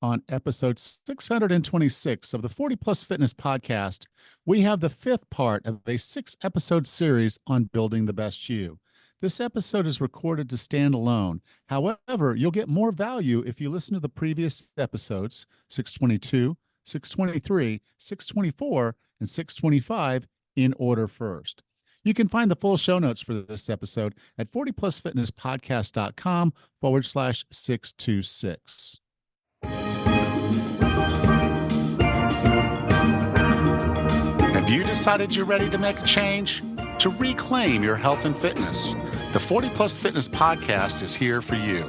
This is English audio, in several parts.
On episode 626 of the 40 Plus Fitness podcast, we have the fifth part of a 6 episode series on building the best you. This episode is recorded to stand alone. However, you'll get more value if you listen to the previous episodes 622, 623, 624, and 625 in order first. You can find the full show notes for this episode at 40plusfitnesspodcast.com/626. Have you decided you're ready to make a change? To reclaim your health and fitness, the 40 Plus Fitness podcast is here for you.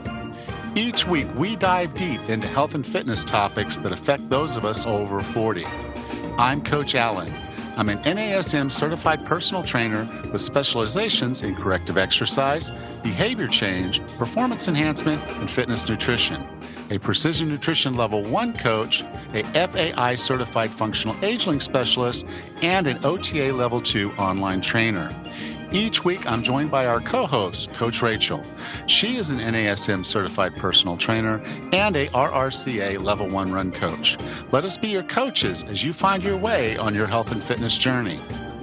Each week, we dive deep into health and fitness topics that affect those of us over 40. I'm Coach Allen. I'm an NASM certified personal trainer with specializations in corrective exercise, behavior change, performance enhancement, and fitness nutrition. A Precision Nutrition Level 1 coach, a FAI certified functional age-linked specialist, and an OTA Level 2 online trainer. Each week, I'm joined by our co-host, Coach Rachel. She is an NASM certified personal trainer and a RRCA Level 1 run coach. Let us be your coaches as you find your way on your health and fitness journey.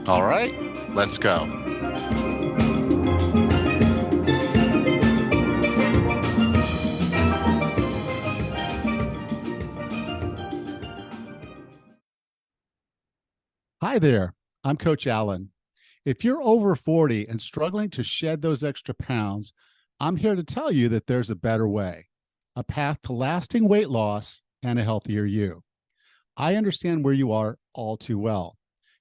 All right, let's go. Hi there, I'm Coach Allen. If you're over 40 and struggling to shed those extra pounds, I'm here to tell you that there's a better way, a path to lasting weight loss and a healthier you. I understand where you are all too well.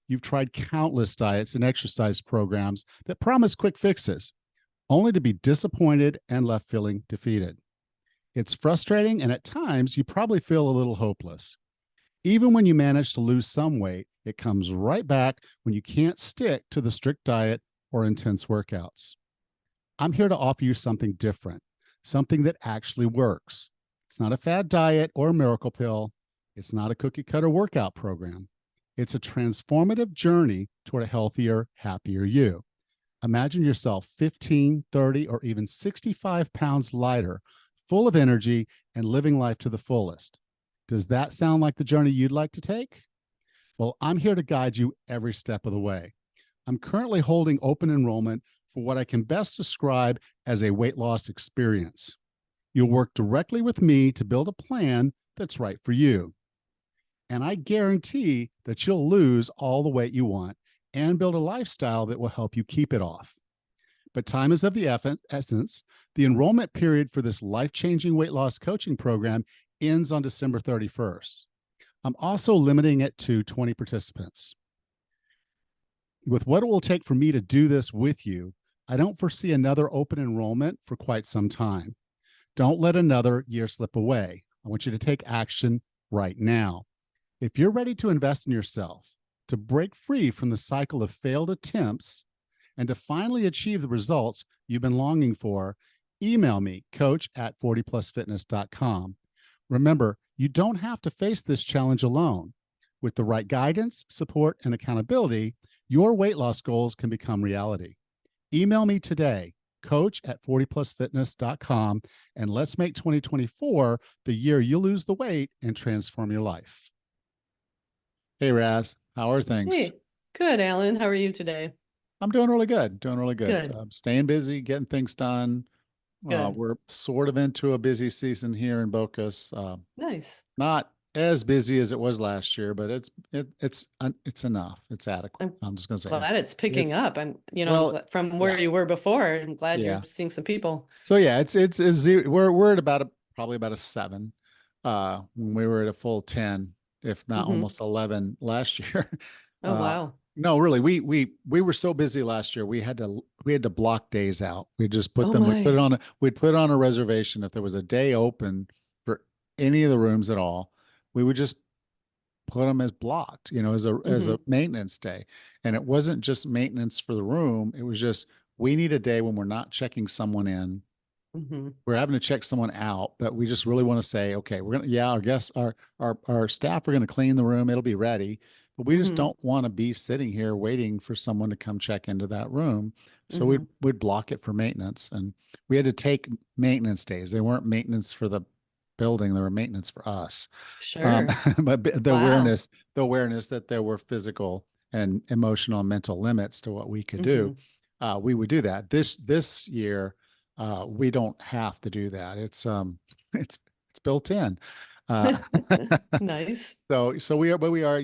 You've tried countless diets and exercise programs that promise quick fixes, only to be disappointed and left feeling defeated. It's frustrating, and at times you probably feel a little hopeless. Even when you manage to lose some weight, it comes right back when you can't stick to the strict diet or intense workouts. I'm here to offer you something different, something that actually works. It's not a fad diet or a miracle pill. It's not a cookie cutter workout program. It's a transformative journey toward a healthier, happier you. Imagine yourself 15, 30, or even 65 pounds lighter, full of energy, and living life to the fullest. Does that sound like the journey you'd like to take? Well, I'm here to guide you every step of the way. I'm currently holding open enrollment for what I can best describe as a weight loss experience. You'll work directly with me to build a plan that's right for you. And I guarantee that you'll lose all the weight you want and build a lifestyle that will help you keep it off. But time is of the essence. The enrollment period for this life-changing weight loss coaching program ends on December 31st. I'm also limiting it to 20 participants. With what it will take for me to do this with you, I don't foresee another open enrollment for quite some time. Don't let another year slip away. I want you to take action right now. If you're ready to invest in yourself, to break free from the cycle of failed attempts, and to finally achieve the results you've been longing for, email me, coach@40plusfitness.com. Remember, you don't have to face this challenge alone. With the right guidance, support, and accountability, your weight loss goals can become reality. Email me today, coach@40plusfitness.com, and let's make 2024 the year you lose the weight and transform your life. Hey, Raz, how are things? Hey, good, Alan. How are you today? I'm doing really good. Good. Staying busy, getting things done. Good. We're sort of into a busy season here in Bocas. Nice. Not as busy as it was last year, but it's enough. It's adequate. I'm just gonna say Glad it's picking up. I'm well, from where you were before. I'm glad yeah. you're seeing some people. So yeah, it's zero. We're at probably about a 7. When we were at a full 10, if not almost 11 last year. Oh, wow. No, really, we were so busy last year. We had to block days out. We just put Oh, them. my. We'd put on a reservation if there was a day open for any of the rooms at all. We would just put them as blocked, as a maintenance day. And it wasn't just maintenance for the room. It was just we need a day when we're not checking someone in. We're having to check someone out, but we just really want to say, okay, we're gonna our guests, our staff are gonna clean the room. It'll be ready. But we just don't want to be sitting here waiting for someone to come check into that room. So we'd block it for maintenance. And we had to take maintenance days. They weren't maintenance for the building, they were maintenance for us. Sure. But Wow. the awareness that there were physical and emotional and mental limits to what we could do, Hmm. we would do that. This year, we don't have to do that. It's it's built in. Uh, Nice. so we are, but we are,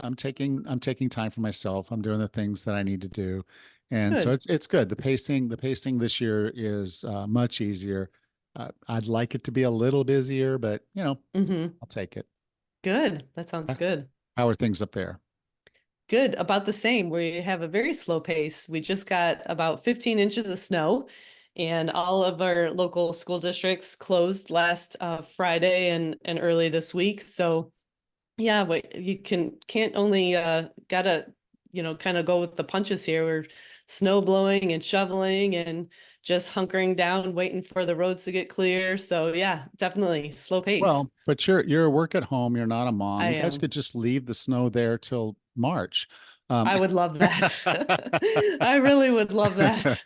I'm taking time for myself. I'm doing the things that I need to do. And so Good. it's good. The pacing this year is much easier. I'd like it to be a little busier, but Hmm. I'll take it. Good. That sounds good. How are things up there? Good. About the same. We have a very slow pace. We just got about 15 inches of snow, and all of our local school districts closed last Friday and early this week. So yeah, but you can't only gotta, kind of go with the punches here. We're snow blowing and shoveling and just hunkering down, waiting for the roads to get clear. So yeah, definitely slow pace. Well, but you're a work at home. You're not a mom. I You guys am. could just leave the snow there till March. Um, I would love that. I really would love that.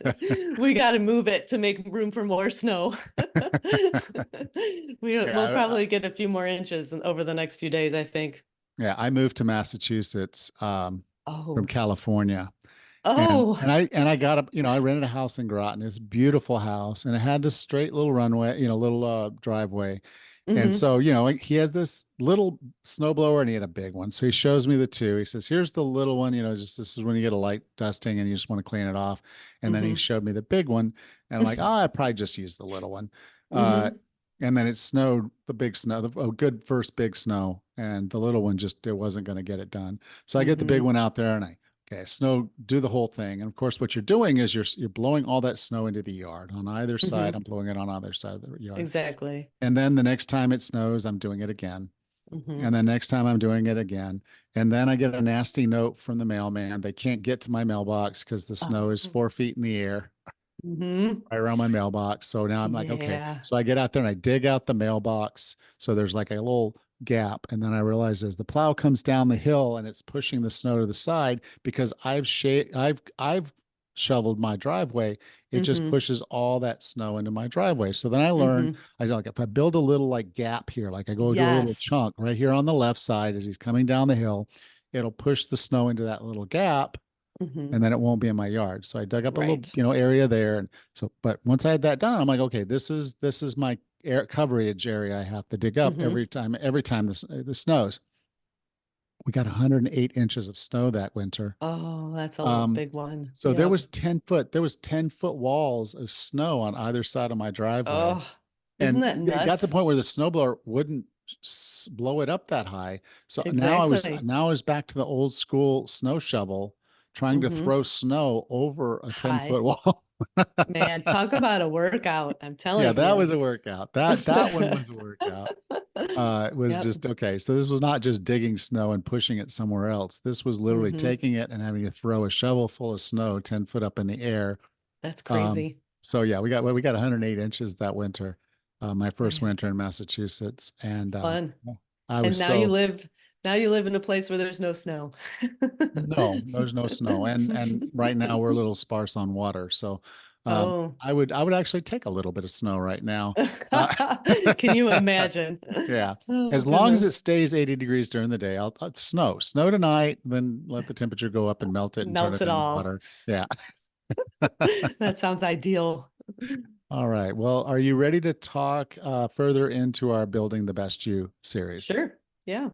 We got to move it to make room for more snow. We'll yeah, probably get a few more inches over the next few days, I think. yeah. I moved to Massachusetts from Oh, California, and oh. I got up. I rented a house in Groton. It's a beautiful house, and it had this straight little runway, little driveway. And Hmm. so, like, he has this little snowblower and he had a big one. So he shows me the two. He says, "Here's the little one, just this is when you get a light dusting and you just want to clean it off." And then he Hmm. showed me the big one. And I'm like, "Oh, I probably just use the little one." Uh, Hmm. and then it snowed, the big snow, a good first big snow, and the little one just, it wasn't going to get it done. So I get the big Hmm. one out there and okay, snow, do the whole thing. And of course, what you're doing is you're blowing all that snow into the yard on either side. Hmm. I'm blowing it on either side of the yard. Exactly. And then the next time it snows, I'm doing it again. Hmm. And then next time I'm doing it again. And then I get a nasty note from the mailman. They can't get to my mailbox because the snow is Oh. 4 feet in the air Hmm. right around my mailbox. So now I'm like, okay. Yeah. So I get out there and I dig out the mailbox. So there's like a little gap. And then I realize as the plow comes down the hill and it's pushing the snow to the side because I've shoveled my driveway, it just Hmm. pushes all that snow into my driveway. So then I learned Hmm. I like if I build a little like gap here, like I go do a little Yes. chunk right here on the left side as he's coming down the hill, it'll push the snow into that little gap Hmm. and then it won't be in my yard. So I dug up a little, Right. area there. And so, but once I had that done, I'm like, okay, this is my air coverage area I have to dig up Hmm. every time this snows. We got 108 inches of snow that winter. Oh, that's a Um, big one. so Yep. there was 10-foot walls of snow on either side of my driveway. Oh, isn't And that it got to the nuts? point where the snowblower wouldn't blow it up that high. So Exactly. now I was back to the old school snow shovel, trying to Hmm. throw snow over a 10-foot Hi. wall. Man, talk about a workout. I'm Yeah, telling that you. was a workout. That one was a workout. It was Yep. just okay. So this was not just digging snow and pushing it somewhere else. This was literally Hmm. taking it and having to throw a shovel full of snow 10 foot up in the air. That's Um, crazy. so yeah, we got 108 inches that winter, my first Man, winter in Massachusetts, and fun. I was And so now you live in a place where there's no snow. no, there's no snow, and right now we're a little sparse on water, so Oh. I would actually take a little bit of snow right now. Uh, Can you imagine? yeah, Oh, as long as it goodness. stays 80 degrees during the day, I'll snow tonight, then let the temperature go up and melt it and turn Melts it it into all. water. Yeah. That sounds ideal. All right. Well, are you ready to talk further into our Building the Best You series? Sure. Yeah.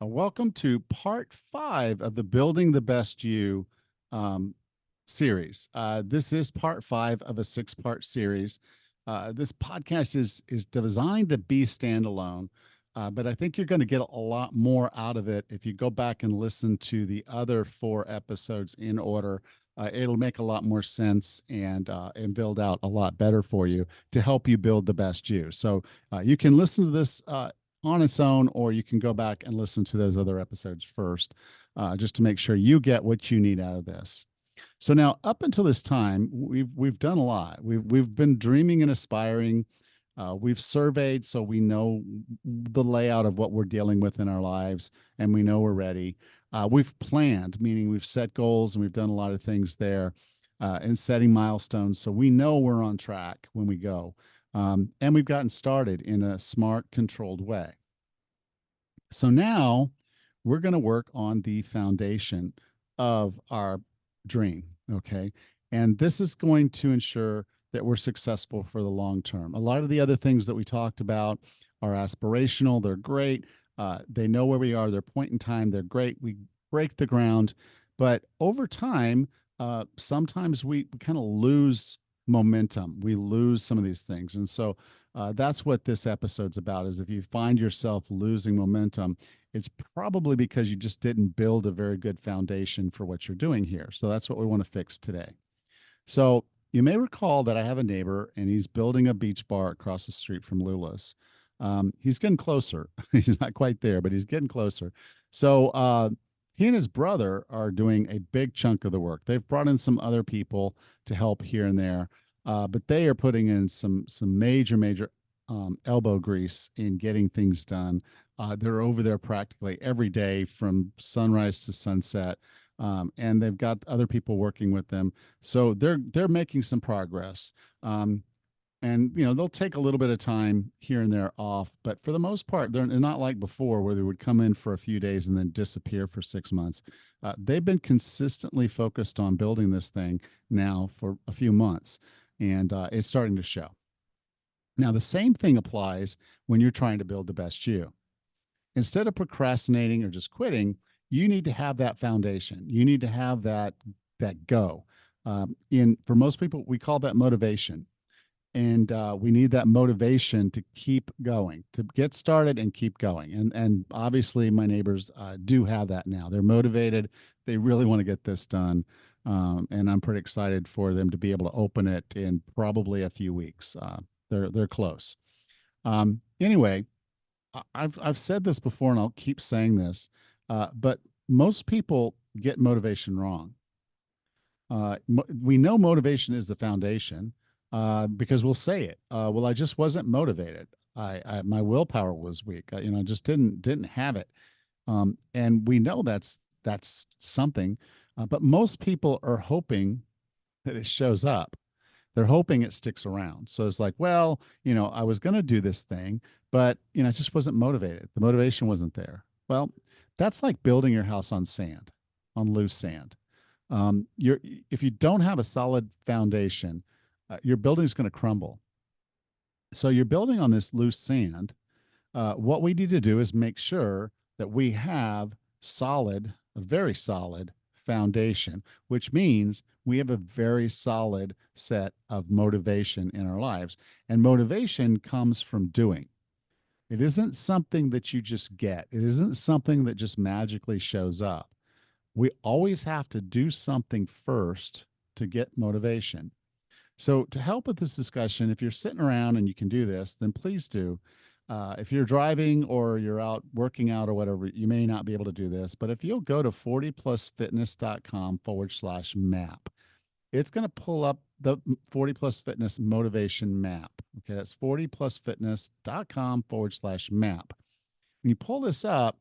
Welcome to part 5 of the Building the Best You um, series. This is part 5 of a 6-part series. This podcast is designed to be standalone, but I think you're going to get a lot more out of it if you go back and listen to the other 4 episodes in order. It'll make a lot more sense and build out a lot better for you to help you build the best you. So you can listen to this on its own, or you can go back and listen to those other episodes first, just to make sure you get what you need out of this. So now, up until this time, we've done a lot. We've been dreaming and aspiring. We've surveyed, so we know the layout of what we're dealing with in our lives, and we know we're ready. We've planned, meaning we've set goals and we've done a lot of things there, and setting milestones, so we know we're on track when we go. And we've gotten started in a smart, controlled way. So now we're going to work on the foundation of our dream. Okay. And this is going to ensure that we're successful for the long term. A lot of the other things that we talked about are aspirational, they're great. They know where we are, their point in time, they're great. We break the ground. But over time, sometimes we kind of lose momentum. We lose some of these things. And so that's what this episode's about, is if you find yourself losing momentum, it's probably because you just didn't build a very good foundation for what you're doing here. So that's what we want to fix today. So you may recall that I have a neighbor and he's building a beach bar across the street from Lula's. He's getting closer. He's not quite there, but he's getting closer. So he and his brother are doing a big chunk of the work. They've brought in some other people to help here and there, but they are putting in some major elbow grease in getting things done. They're over there practically every day from sunrise to sunset, and they've got other people working with them. So they're making some progress. And they'll take a little bit of time here and there off, but for the most part they're not like before where they would come in for a few days and then disappear for 6 months. They've been consistently focused on building this thing now for a few months, and it's starting to show. Now the same thing applies when you're trying to build the best you. Instead of procrastinating or just quitting, you need to have that foundation. You need to have that go. In For most people, we call that motivation, and we need that motivation to keep going, to get started and keep going. And obviously, my neighbors do have that now. They're motivated. They really want to get this done, and I'm pretty excited for them to be able to open it in probably a few weeks. They're close. Anyway, I've said this before, and I'll keep saying this, but most people get motivation wrong. We know motivation is the foundation, because we'll say it. Well, I just wasn't motivated. My willpower was weak. I just didn't have it. And we know that's something, but most people are hoping that it shows up. They're hoping it sticks around. So it's like, well, I was going to do this thing, but I just wasn't motivated. The motivation wasn't there. Well, that's like building your house on sand, on loose sand. If you don't have a solid foundation, your building's going to crumble. So you're building on this loose sand. What we need to do is make sure that we have a very solid foundation, which means we have a very solid set of motivation in our lives. And motivation comes from doing. It isn't something that you just get. It isn't something that just magically shows up. We always have to do something first to get motivation. So, to help with this discussion, if you're sitting around and you can do this, then please do. If you're driving or you're out working out or whatever, you may not be able to do this. But if you'll go to 40plusfitness.com/map, it's going to pull up the 40 Plus Fitness motivation map. Okay, that's 40plusfitness.com/map. When you pull this up,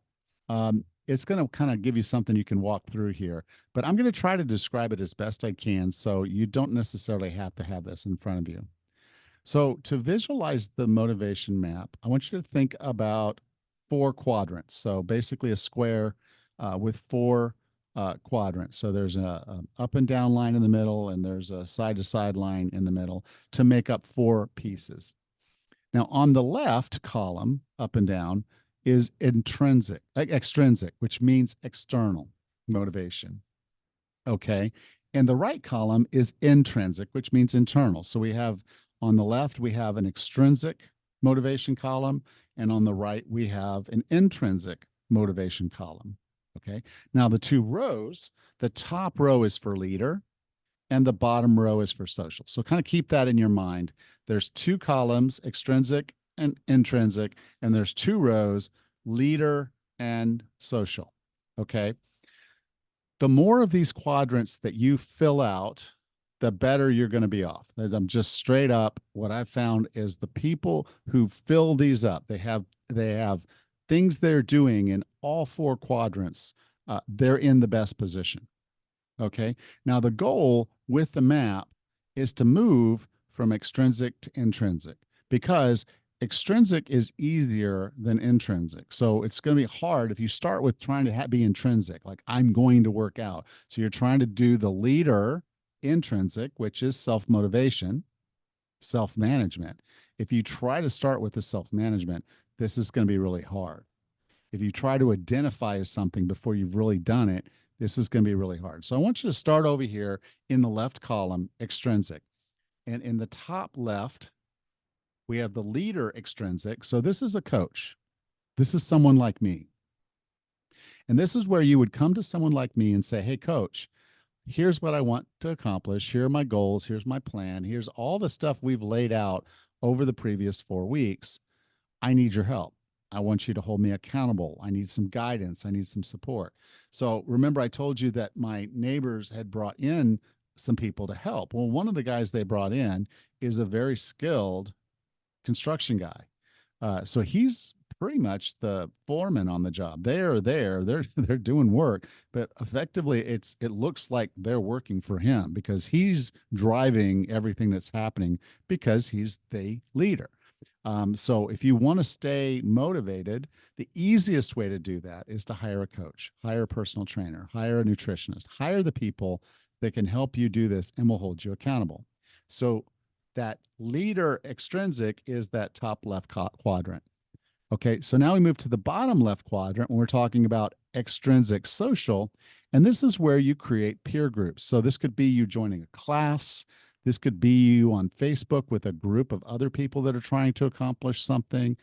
it's going to kind of give you something you can walk through here. But I'm going to try to describe it as best I can so you don't necessarily have to have this in front of you. So to visualize the motivation map, I want you to think about 4 quadrants. So basically a square with 4 quadrants. So there's a up and down line in the middle, and there's a side to side line in the middle to make up 4 pieces. Now on the left column, up and down, is extrinsic, which means external motivation. Okay. And the right column is intrinsic, which means internal. So we have on the left, we have an extrinsic motivation column, and on the right, we have an intrinsic motivation column. Okay. Now the 2 rows, the top row is for leader and the bottom row is for social. So kind of keep that in your mind. There's 2 columns, extrinsic and intrinsic, and there's 2 rows, leader and social. Okay. The more of these quadrants that you fill out, the better you're going to be off. I'm just straight up. What I've found is the people who fill these up, they have things they're doing in all 4 quadrants. They're in the best position. Okay. Now the goal with the map is to move from extrinsic to intrinsic, because extrinsic is easier than intrinsic. So it's going to be hard if you start with trying to be intrinsic, like I'm going to work out. So you're trying to do the leader intrinsic, which is self motivation, self management. If you try to start with the self management, this is going to be really hard. If you try to identify as something before you've really done it, this is going to be really hard. So I want you to start over here in the left column, extrinsic. And in the top left, we have the leader extrinsic. So this is a coach. This is someone like me. And this is where you would come to someone like me and say, hey, coach, here's what I want to accomplish. Here are my goals. Here's my plan. Here's all the stuff we've laid out over the previous 4 weeks. I need your help. I want you to hold me accountable. I need some guidance. I need some support. So remember, I told you that my neighbors had brought in some people to help. Well, one of the guys they brought in is a very skilled construction guy. So he's pretty much the foreman on the job. They are there, they're doing work, but effectively it looks like they're working for him because he's driving everything that's happening because he's the leader. So if you want to stay motivated, the easiest way to do that is to hire a coach, hire a personal trainer, hire a nutritionist, hire the people that can help you do this and will hold you accountable. So that leader extrinsic is that top left quadrant. Okay, so now we move to the bottom left quadrant when we're talking about extrinsic social. And this is where you create peer groups. So this could be you joining a class. This could be you on Facebook with a group of other people that are trying to accomplish something.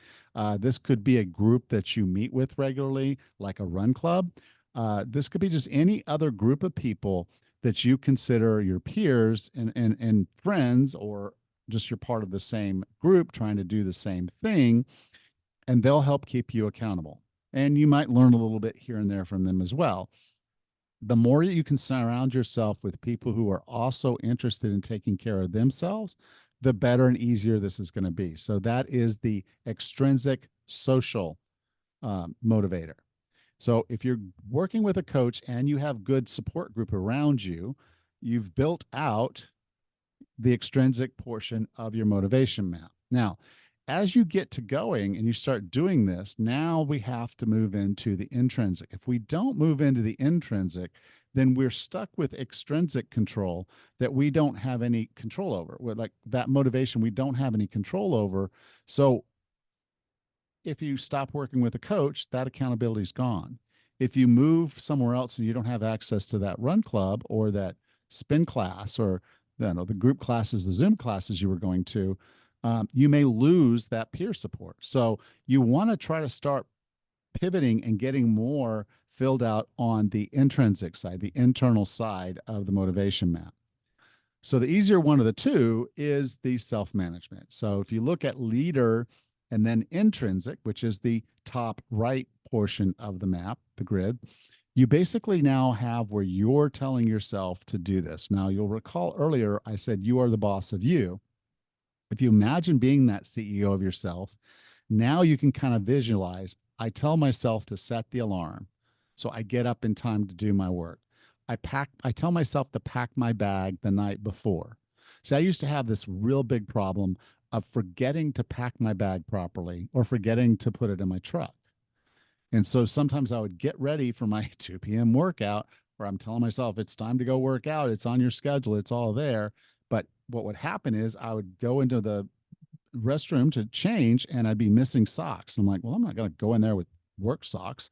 This could be a group that you meet with regularly, like a run club. This could be just any other group of people that you consider your peers and friends, or just you're part of the same group trying to do the same thing, and they'll help keep you accountable. And you might learn a little bit here and there from them as well. The more you can surround yourself with people who are also interested in taking care of themselves, the better and easier this is going to be. So that is the extrinsic social motivator. So if you're working with a coach and you have good support group around you, you've built out the extrinsic portion of your motivation map. Now, as you get to going and you start doing this, now we have to move into the intrinsic. If we don't move into the intrinsic, then we're stuck with extrinsic control that we don't have any control over. With like that motivation, we don't have any control over. So if you stop working with a coach, that accountability is gone. If you move somewhere else and you don't have access to that run club or that spin class or the group classes, the Zoom classes you were going to, you may lose that peer support. So you want to try to start pivoting and getting more filled out on the intrinsic side, the internal side of the motivation map. So the easier one of the two is the self-management. So if you look at leader and then intrinsic, which is the top right portion of the map, the grid, you basically now have where you're telling yourself to do this. Now, you'll recall earlier I said you are the boss of you. If you imagine being that CEO of yourself, now you can kind of visualize. I tell myself to set the alarm so I get up in time to do my work. I tell myself to pack my bag the night before. See, I used to have this real big problem of forgetting to pack my bag properly or forgetting to put it in my truck. And so sometimes I would get ready for my 2 p.m. workout where I'm telling myself it's time to go work out. It's on your schedule. It's all there. But what would happen is I would go into the restroom to change and I'd be missing socks. I'm like, well, I'm not going to go in there with work socks.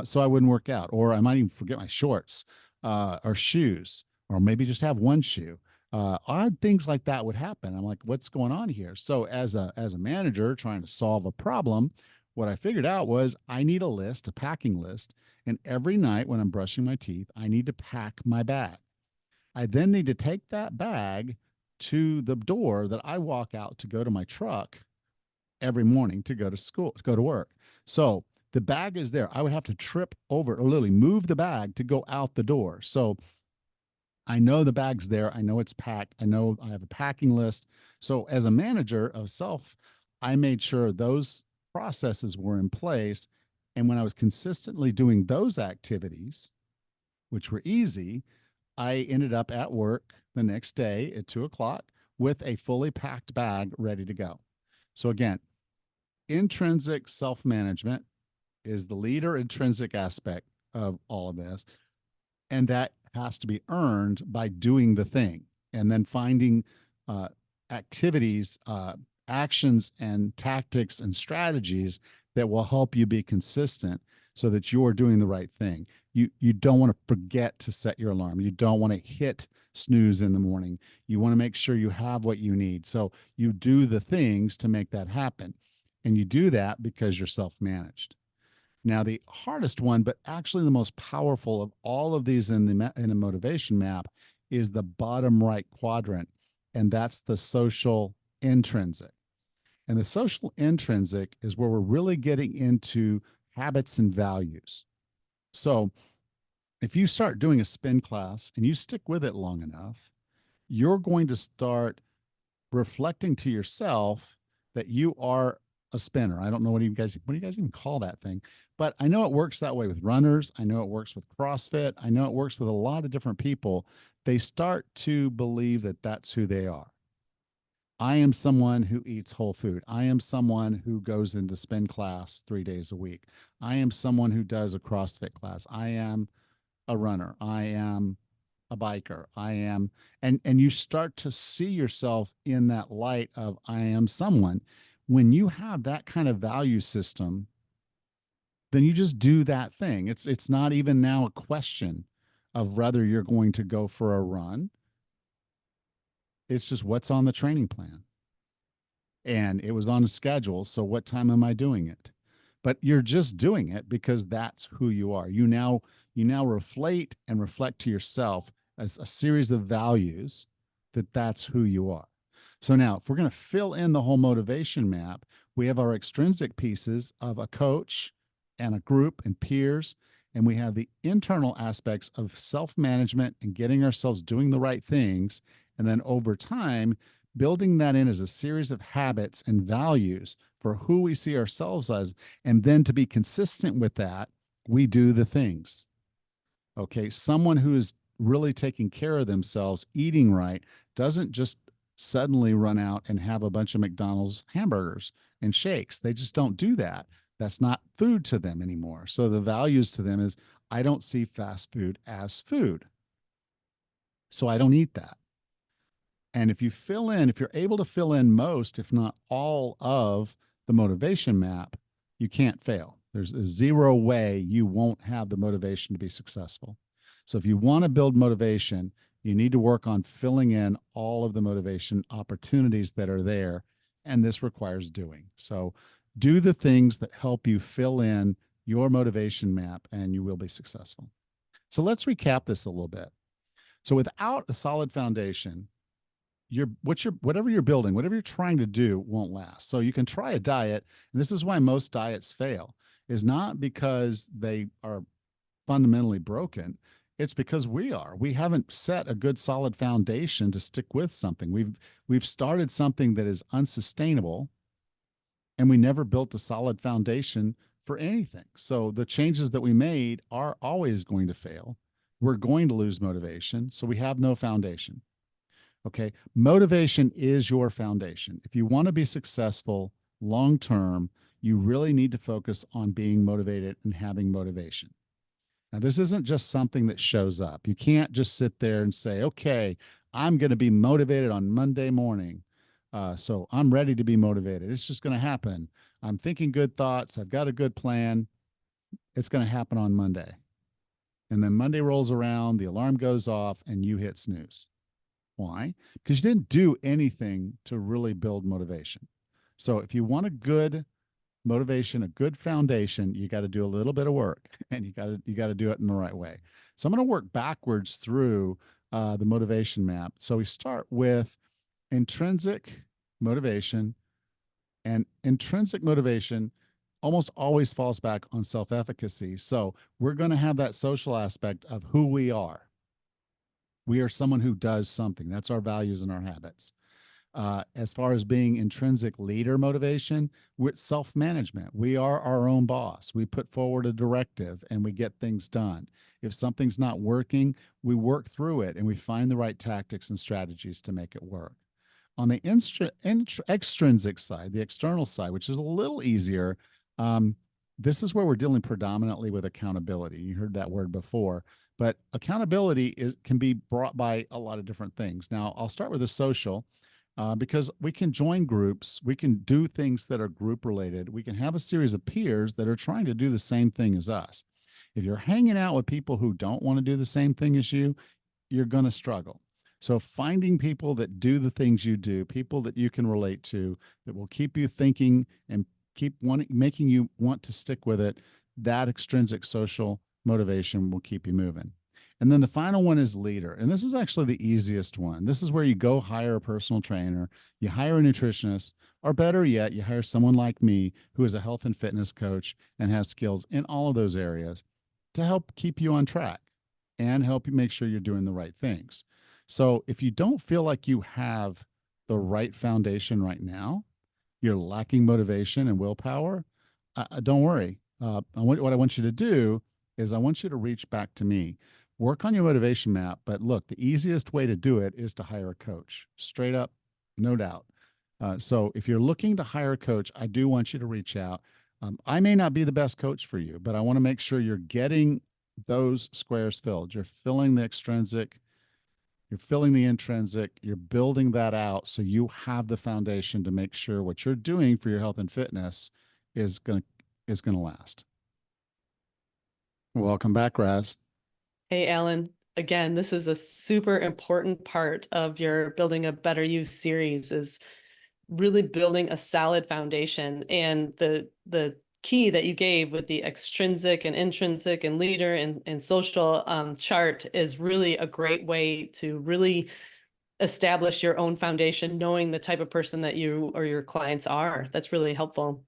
So I wouldn't work out. Or I might even forget my shorts or shoes, or maybe just have one shoe. Odd things like that would happen. I'm like, what's going on here? So as a manager trying to solve a problem, what I figured out was I need a list, a packing list. And every night when I'm brushing my teeth, I need to pack my bag. I then need to take that bag to the door that I walk out to go to my truck every morning to go to school, to go to work. So the bag is there. I would have to trip over or literally move the bag to go out the door. So I know the bag's there. I know it's packed. I know I have a packing list. So as a manager of self, I made sure those processes were in place. And when I was consistently doing those activities, which were easy, I ended up at work the next day at 2 o'clock with a fully packed bag ready to go. So again, intrinsic self-management is the leader intrinsic aspect of all of this. And that has to be earned by doing the thing and then finding uh, activities, actions, and tactics and strategies that will help you be consistent so that you're doing the right thing. You don't want to forget to set your alarm. You don't want to hit snooze in the morning. You want to make sure you have what you need. So you do the things to make that happen. And you do that because you're self-managed. Now, the hardest one, but actually the most powerful of all of these in a motivation map, is the bottom right quadrant, and that's the social intrinsic. And the social intrinsic is where we're really getting into habits and values. So, if you start doing a spin class and you stick with it long enough, you're going to start reflecting to yourself that you are a spinner. I don't know what do you guys even call that thing, but I know it works that way with runners. I know it works with CrossFit. I know it works with a lot of different people. They start to believe that that's who they are. I am someone who eats whole food. I am someone who goes into spin class 3 days a week. I am someone who does a CrossFit class. I am a runner. I am a biker. I am, and you start to see yourself in that light of I am someone. When you have that kind of value system, then you just do that thing. It's not even now a question of whether you're going to go for a run. It's just what's on the training plan. And it was on a schedule, so what time am I doing it? But you're just doing it because that's who you are. You now reflate and reflect to yourself as a series of values that that's who you are. So now, if we're going to fill in the whole motivation map, we have our extrinsic pieces of a coach and a group and peers, and we have the internal aspects of self-management and getting ourselves doing the right things, and then over time building that in as a series of habits and values for who we see ourselves as. And then to be consistent with that, we do the things. Okay. Someone who is really taking care of themselves, eating right, doesn't just suddenly run out and have a bunch of McDonald's hamburgers and shakes. They just don't do that. That's not food to them anymore. So the values to them is I don't see fast food as food. So I don't eat that. And if you're able to fill in most, if not all of the motivation map, you can't fail. There's a zero way you won't have the motivation to be successful. So if you want to build motivation, you need to work on filling in all of the motivation opportunities that are there. And this requires doing. So do the things that help you fill in your motivation map and you will be successful. So let's recap this a little bit. So without a solid foundation, whatever you're building, whatever you're trying to do won't last. So you can try a diet, and this is why most diets fail, is not because they are fundamentally broken. It's because we haven't set a good solid foundation to stick with something. We've started something that is unsustainable, and we never built a solid foundation for anything. So the changes that we made are always going to fail. We're going to lose motivation, so we have no foundation. Okay. Motivation is your foundation. If you want to be successful long term, you really need to focus on being motivated and having motivation. Now, this isn't just something that shows up. You can't just sit there and say, okay, I'm going to be motivated on Monday morning. So I'm ready to be motivated. It's just going to happen. I'm thinking good thoughts. I've got a good plan. It's going to happen on Monday. And then Monday rolls around, the alarm goes off, and you hit snooze. Why? Because you didn't do anything to really build motivation. So if you want a good motivation, a good foundation, you got to do a little bit of work, and you got to do it in the right way. So I'm going to work backwards through the motivation map. So we start with intrinsic motivation, and intrinsic motivation almost always falls back on self-efficacy. So we're going to have that social aspect of who we are. We are someone who does something. That's our values and our habits. As far as being intrinsic leader motivation, with self-management, we are our own boss. We put forward a directive and we get things done. If something's not working, we work through it and we find the right tactics and strategies to make it work. On the extrinsic side, the external side, which is a little easier, um, this is where we're dealing predominantly with accountability. You heard that word before, but accountability can be brought by a lot of different things. Now, I'll start with the social, because we can join groups, we can do things that are group related, we can have a series of peers that are trying to do the same thing as us. If you're hanging out with people who don't want to do the same thing as you, you're going to struggle. So finding people that do the things you do, people that you can relate to, that will keep you thinking and making you want to stick with it, that extrinsic social motivation will keep you moving. And then the final one is leader. And this is actually the easiest one. This is where you go hire a personal trainer, you hire a nutritionist, or better yet, you hire someone like me who is a health and fitness coach and has skills in all of those areas to help keep you on track and help you make sure you're doing the right things. So if you don't feel like you have the right foundation right now, you're lacking motivation and willpower, don't worry. What I want you to do is I want you to reach back to me. Work on your motivation map, but look, the easiest way to do it is to hire a coach. Straight up, no doubt. So if you're looking to hire a coach, I do want you to reach out. I may not be the best coach for you, but I want to make sure you're getting those squares filled. You're filling the extrinsic, you're filling the intrinsic, you're building that out so you have the foundation to make sure what you're doing for your health and fitness is going to last. Welcome back, Raz. Hey, Alan. Again, this is a super important part of your Building a Better You series, is really building a solid foundation. And the key that you gave with the extrinsic and intrinsic and leader and social chart is really a great way to really establish your own foundation, knowing the type of person that you or your clients are. That's really helpful.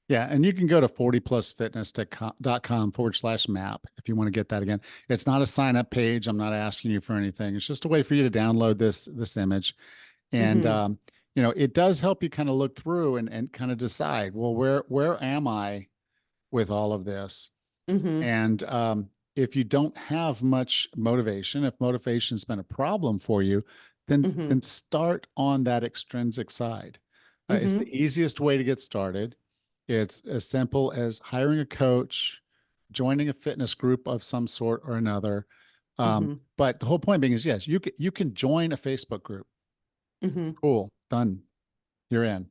Yeah, and you can go to 40plusfitness.com/map if you want to get that again. It's not a sign up page. I'm not asking you for anything. It's just a way for you to download this image. And it does help you kind of look through and kind of decide, well, where am I with all of this? And if you don't have much motivation, if motivation's been a problem for you, then start on that extrinsic side. It's the easiest way to get started. It's as simple as hiring a coach, joining a fitness group of some sort or another. But the whole point being is, yes, you can join a Facebook group. Cool, done. You're in.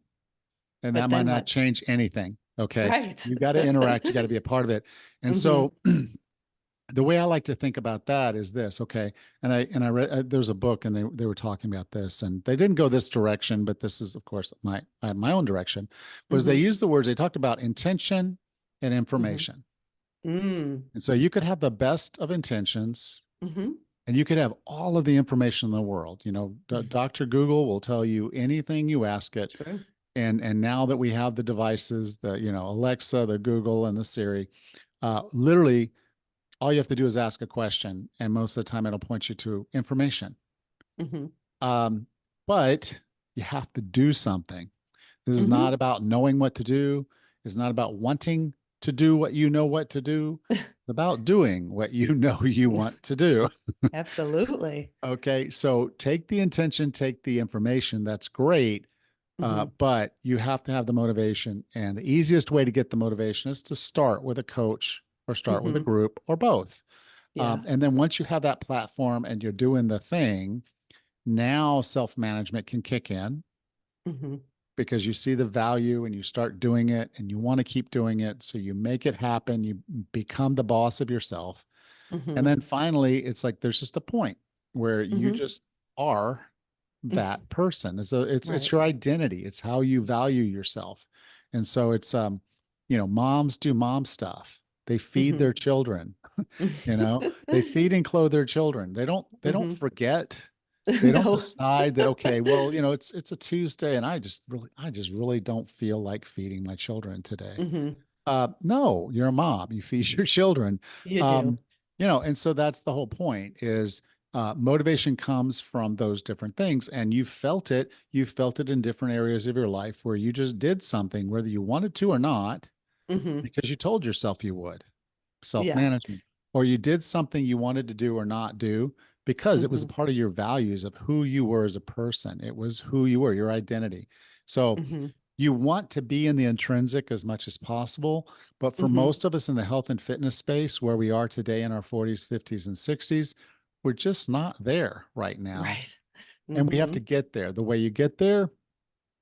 And But that might then not what? change anything. Okay. Right. You got to interact. You got to be a part of it. And so the way I like to think about that is this. Okay. And I read, there was a book and they were talking about this, and they didn't go this direction, but this is of course my own direction, was they used the words, they talked about intention and information. And so you could have the best of intentions and you could have all of the information in the world. Dr. Google will tell you anything you ask it. True. And now that we have the devices, the, Alexa, the Google and the Siri, literally all you have to do is ask a question, and most of the time it'll point you to information. But you have to do something. This is not about knowing what to do. It's not about wanting to do what you know what to do. It's about doing what you know you want to do. Absolutely. Okay, so take the intention, take the information. That's great. But you have to have the motivation. And the easiest way to get the motivation is to start with a coach or start with a group or both. Yeah. And then once you have that platform and you're doing the thing, now self-management can kick in because you see the value and you start doing it and you want to keep doing it. So you make it happen. You become the boss of yourself. And then finally, it's like there's just a point where you just are that person. It's Right. your identity. It's how you value yourself. And so it's moms do mom stuff. They feed their children. They feed and clothe their children. They don't forget. They don't No. decide that, okay, well, it's a Tuesday and I just really don't feel like feeding my children today. No, you're a mom. You feed your children. You do. And so that's the whole point is motivation comes from those different things. And you felt it in different areas of your life where you just did something, whether you wanted to or not, because you told yourself you would. Yeah. Self-management. Or you did something you wanted to do or not do because it was a Mhm. part of your values of who you were as a person. It was who you were, your identity. So Mhm. you want to be in the intrinsic as much as possible. But for Mhm. most of us in the health and fitness space where we are today in our 40s, 50s, and 60s, we're just not there right now. Right. And we have to Mhm. get there. The way you get there,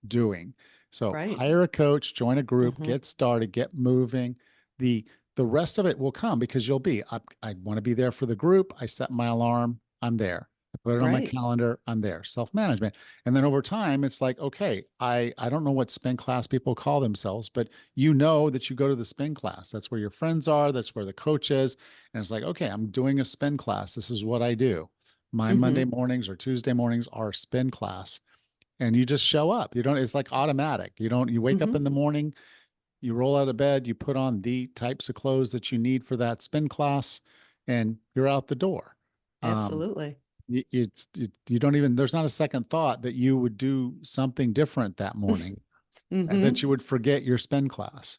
doing. So Right. hire a coach, join a group, Mhm. get started, get moving. The the rest of it will come because you'll be, I want to be there for the group. I set my alarm, I'm there. I put it on my Right. calendar, I'm there. Self-management. And then over time, it's like, okay, I don't know what spin class people call themselves, but you know that you go to the spin class. That's where your friends are, that's where the coach is. And it's like, okay, I'm doing a spin class. This is what I do. My Monday Mhm. mornings or Tuesday mornings are spin class, and you just show up. You don't, it's like automatic. You don't, you wake up Mhm. in the morning, you roll out of bed, you put on the types of clothes that you need for that spin class, and you're out the door. Um, Absolutely. you don't even, there's not a second thought that you would do something different that morning and that Mhm. you would forget your spin class.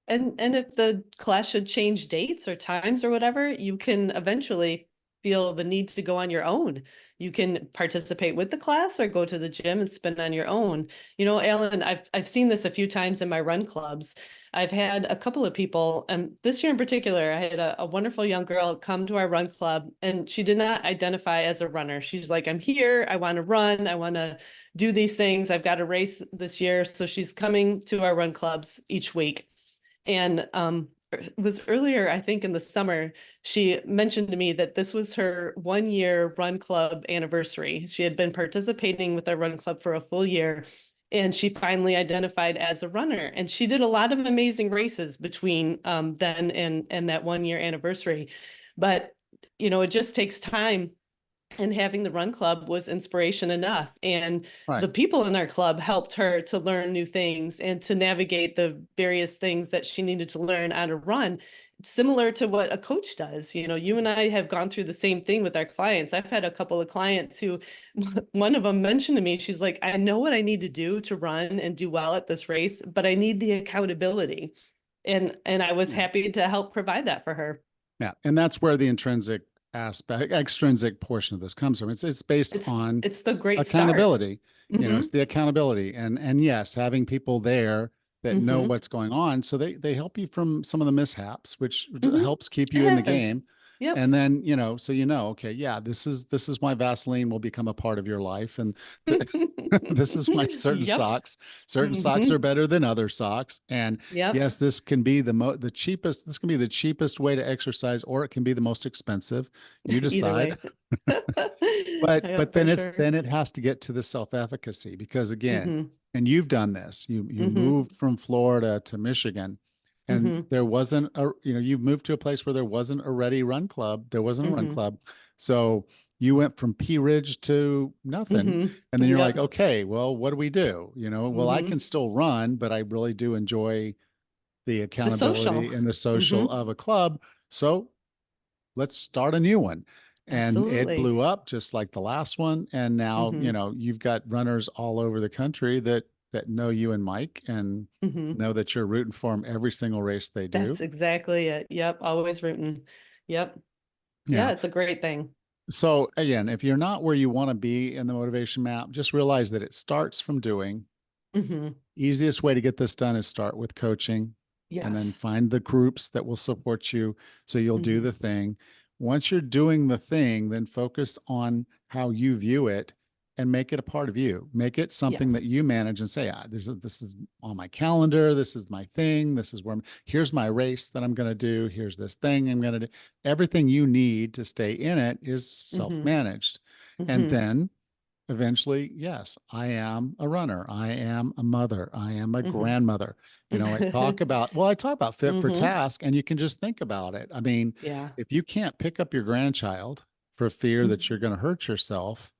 And if the class should change dates or times or whatever, you can eventually feel the need to go on your own. You can participate with the class or go to the gym and spin on your own. You know, Alan, I've seen this a few times in my run clubs. I've had a couple of people, and this year in particular, I had a wonderful young girl come to our run club, and she did not identify as a runner. She's like, I'm here, I want to run, I want to do these things. I've got a race this year. So she's coming to our run clubs each week. And it was earlier, I think in the summer, she mentioned to me that this was her 1 year run club anniversary. She had been participating with our run club for a full year, and she finally identified as a runner. And she did a lot of amazing races between then and that 1 year anniversary. But you know, it just takes time, and having the run club was inspiration enough. And Right. the people in our club helped her to learn new things and to navigate the various things that she needed to learn on a run, similar to what a coach does. You know, you and I have gone through the same thing with our clients. I've had a couple of clients who, one of them mentioned to me, she's like, I know what I need to do to run and do well at this race, but I need the accountability. And I was Yeah. happy to help provide that for her. Yeah. And that's where the intrinsic aspect, extrinsic portion of this comes from. It's based It's on it's the great start. accountability. You know, Mm-hmm. it's the accountability, and yes, having people there that know Mm-hmm. what's going on, so they help you from some of the mishaps, which Mm-hmm. helps keep It you in the happens. game. Yep. And then, you know, so you know, okay, yeah, this is my Vaseline will become a part of your life, and this is my certain Yep. socks. Certain socks are Mm-hmm. better than other socks, and Yep. yes, this can be the cheapest. This can be the cheapest way to exercise, or it can be the most expensive. You Either decide. way. But Yep, for sure. then it has to get to the self-efficacy, because again, Mm-hmm. and you've done this, you Mm-hmm. moved from Florida to Michigan, and Mm-hmm. there wasn't a, you know, you've moved to a place where there wasn't a ready run club, there wasn't a run Mm-hmm. club. So you went from Pea Ridge to nothing, Mm-hmm. and then you're like, Yep. okay, well, what do we do? You know, well, I Mm-hmm. can still run, but I really do enjoy the The social. accountability and the social Mm-hmm. of a club. So let's start a new one. And it Absolutely. blew up just like the last one. And now, you Mm-hmm. know, you've got runners all over the country that know you and Mike and Mm-hmm. know that you're rooting for them every single race they do. That's exactly it. Yep. Always rooting. Yep. Yeah, Yeah. it's a great thing. So again, if you're not where you want to be in the motivation map, just realize that it starts from doing. Mm-hmm. Easiest way to get this done is start with coaching, and then Yes. find the groups that will support you so you'll do Mm-hmm. the thing. Once you're doing the thing, then focus on how you view it and make it a part of you. Make it something that Yes. you manage and say, this is on my calendar. This is my thing. This is where here's my race that I'm going to do. Here's this thing I'm going to do. Everything you need to stay in it is Mm-hmm. self-managed. And Mm-hmm. then eventually, yes, I am a runner. I am a mother. I am a Mm-hmm. grandmother. You know, I talk about fit for Mm-hmm. task, and you can just think about it. I mean, Yeah. if you can't pick up your grandchild for fear that you're Mhm. going to hurt yourself,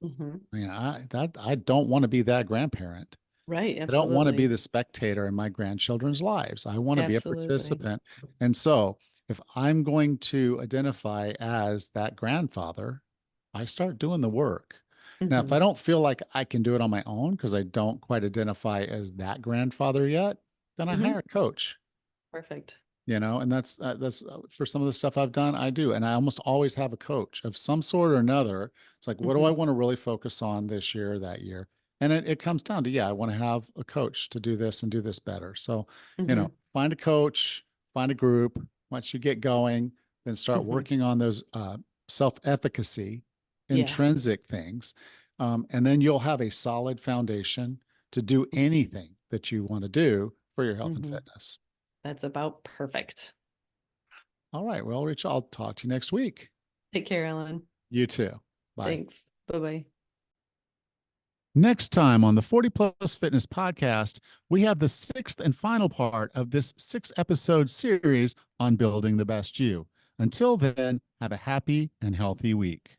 Mhm. I mean, I don't want to be that grandparent. Right, I don't want to be absolutely. the spectator in my grandchildren's lives. I want to be a Absolutely. participant. And so, if I'm going to identify as that grandfather, I start doing the work. Now, if I Mhm. don't feel like I can do it on my own because I don't quite identify as that grandfather yet, then I hire Mhm. a coach. Perfect. And that's for some of the stuff I've done, I do. And I almost always have a coach of some sort or another. It's like, what do I Mhm, want to really focus on this year or that year? And it comes down to, yeah, I want to have a coach to do this and do this better. So, mhm, find a coach, find a group. Once you get going, then start mhm. working on those self-efficacy, Yeah. intrinsic things. And then you'll have a solid foundation to do anything that you want to do for your health and Mhm. fitness. That's about perfect. All right. Well, Rich, I'll talk to you next week. Take care, Ellen. You too. Bye. Thanks. Bye-bye. Next time on the 40 Plus Fitness Podcast, we have the sixth and final part of this 6 episode series on building the best you. Until then, have a happy and healthy week.